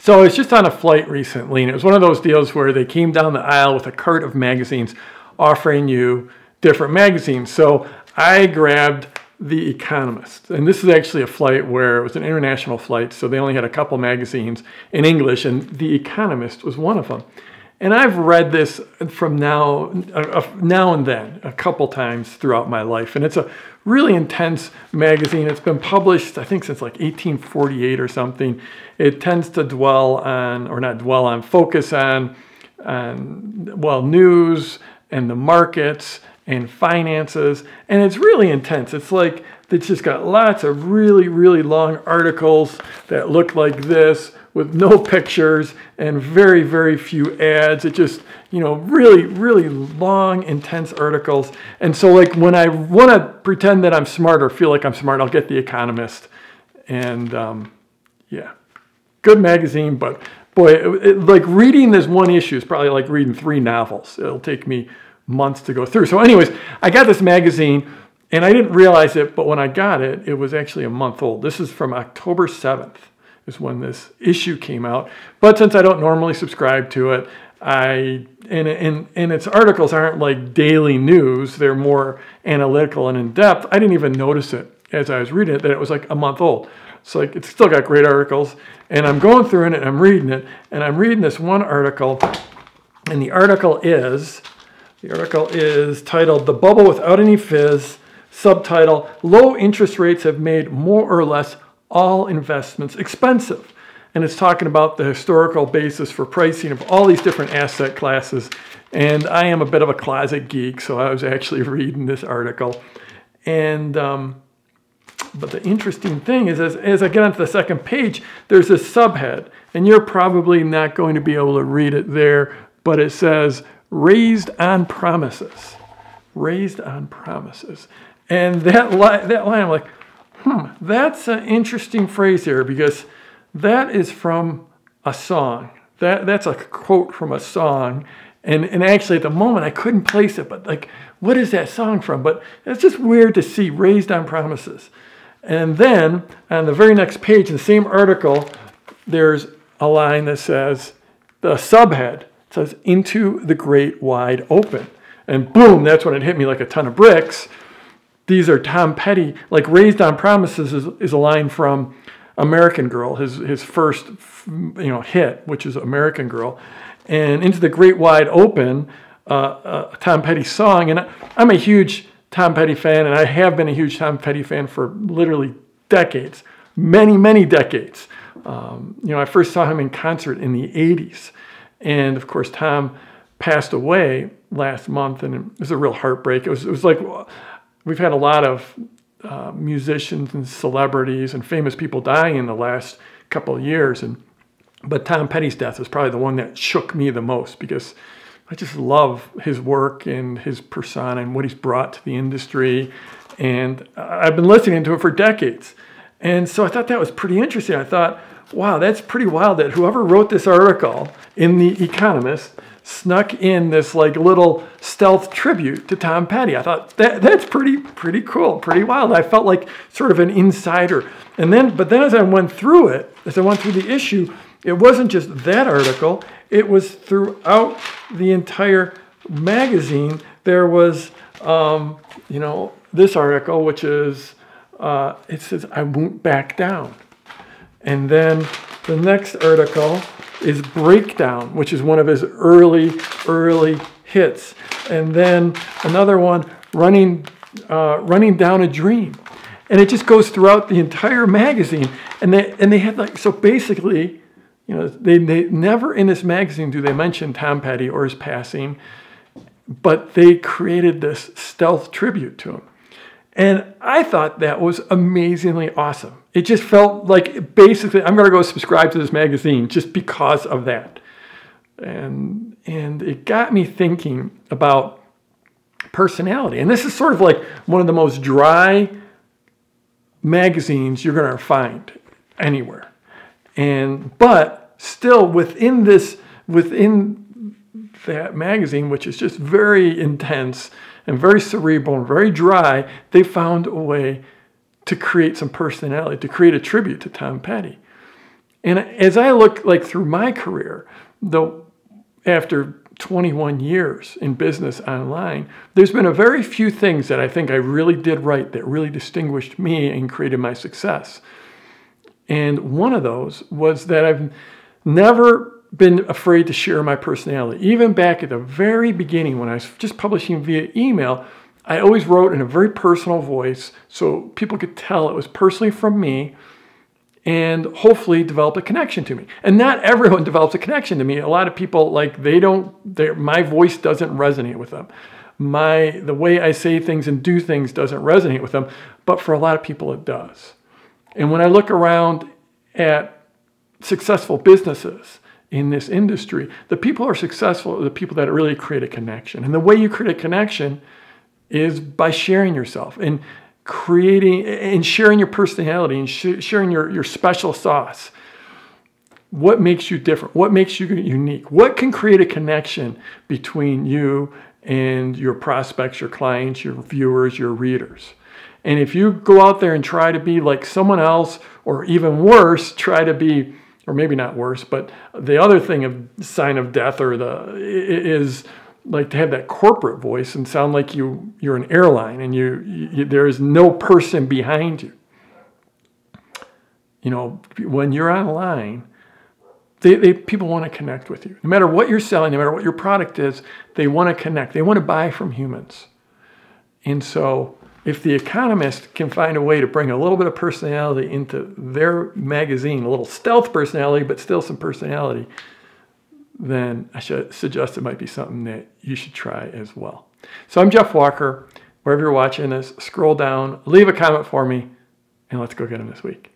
So I was just on a flight recently, and it was one of those deals where they came down the aisle with a cart of magazines offering you different magazines. So I grabbed The Economist. And this is actually a flight where it was an international flight, so they only had a couple magazines in English, and The Economist was one of them. And I've read this from now and then, a couple times throughout my life. And it's a really intense magazine. It's been published, I think, since like 1848 or something. It tends to dwell on, or not dwell on, focus on well, news and the markets and finances. And it's really intense. It's like, it's just got lots of really, really long articles that look like this, with no pictures and very, very few ads. It just, you know, really, really long, intense articles. And so like when I want to pretend that I'm smart or feel like I'm smart, I'll get The Economist. And yeah, good magazine, but boy, like reading this one issue is probably like reading 3 novels. It'll take me months to go through. So anyways, I got this magazine and I didn't realize it, but when I got it, it was actually a month old. This is from October 7th. Is when this issue came out. But since I don't normally subscribe to it, and its articles aren't like daily news, they're more analytical and in-depth, I didn't even notice it as I was reading it, that it was like a month old. So like it's still got great articles, and I'm going through it and I'm reading it, and I'm reading this one article, and the article is titled "The Bubble Without Any Fizz," subtitle, "Low Interest Rates Have Made More or Less All Investments Expensive." And it's talking about the historical basis for pricing of all these different asset classes. And I am a bit of a closet geek, so I was actually reading this article. And but the interesting thing is, as I get onto the second page, there's a subhead, and you're probably not going to be able to read it there, but it says "Raised on Promises." Raised on Promises. And that line, I'm like, that's an interesting phrase here, because that is from a song. That's a quote from a song. And actually at the moment I couldn't place it, but like, what is that song from? But it's just weird to see "Raised on Promises." And then on the very next page in the same article, there's a line that says, the subhead says, "Into the Great Wide Open." And boom, that's when it hit me like a ton of bricks. These are Tom Petty, like "Raised on Promises" is a line from American Girl, his first hit, which is American Girl. And "Into the Great Wide Open," Tom Petty song. And I'm a huge Tom Petty fan, and I have been a huge Tom Petty fan for literally decades, many, many decades. I first saw him in concert in the 80s. And of course, Tom passed away last month, and it was a real heartbreak. It was like, we've had a lot of musicians and celebrities and famous people dying in the last couple of years, but Tom Petty's death was probably the one that shook me the most, because I just love his work and his persona and what he's brought to the industry, and I've been listening to it for decades. And so I thought that was pretty interesting. I thought, wow, that's pretty wild that whoever wrote this article in The Economist snuck in this like little stealth tribute to Tom Petty. I thought that's pretty cool, pretty wild. I felt like sort of an insider. But then as I went through the issue, it wasn't just that article. It was throughout the entire magazine. There was, this article, which is, it says, "I Won't Back Down." And then the next article is "Breakdown," which is one of his early hits. And then another one, running Down a Dream. And it just goes throughout the entire magazine. And they had like, so basically, they never in this magazine do they mention Tom Petty or his passing, but they created this stealth tribute to him. And I thought that was amazingly awesome. It just felt like, basically, I'm going to go subscribe to this magazine just because of that. And it got me thinking about personality. And this is sort of like one of the most dry magazines you're going to find anywhere. But still within that magazine, which is just very intense and very cerebral and very dry, they found a way to create some personality, to create a tribute to Tom Petty. And as I look like through my career, though, after 21 years in business online, there's been a very few things that I think I really did right that really distinguished me and created my success. And one of those was that I've never been afraid to share my personality. Even back at the very beginning when I was just publishing via email, I always wrote in a very personal voice so people could tell it was personally from me, and hopefully develop a connection to me. And not everyone develops a connection to me. A lot of people, like, my voice doesn't resonate with them. The way I say things and do things doesn't resonate with them, but for a lot of people it does. And when I look around at successful businesses in this industry, the people who are successful are the people that really create a connection. And the way you create a connection is by sharing yourself and creating and sharing your personality and sharing your special sauce. What makes you different? What makes you unique? What can create a connection between you and your prospects, your clients, your viewers, your readers? And if you go out there and try to be like someone else, or even worse, try to be, or maybe not worse, but the other thing of sign of death is like to have that corporate voice and sound like you're an airline and there is no person behind you. You know, when you're online, people want to connect with you. No matter what you're selling, no matter what your product is, they want to connect. They want to buy from humans. And so if The Economist can find a way to bring a little bit of personality into their magazine, a little stealth personality, but still some personality, then I should suggest it might be something that you should try as well. So I'm Jeff Walker. Wherever you're watching this, scroll down, leave a comment for me, and let's go get them this week.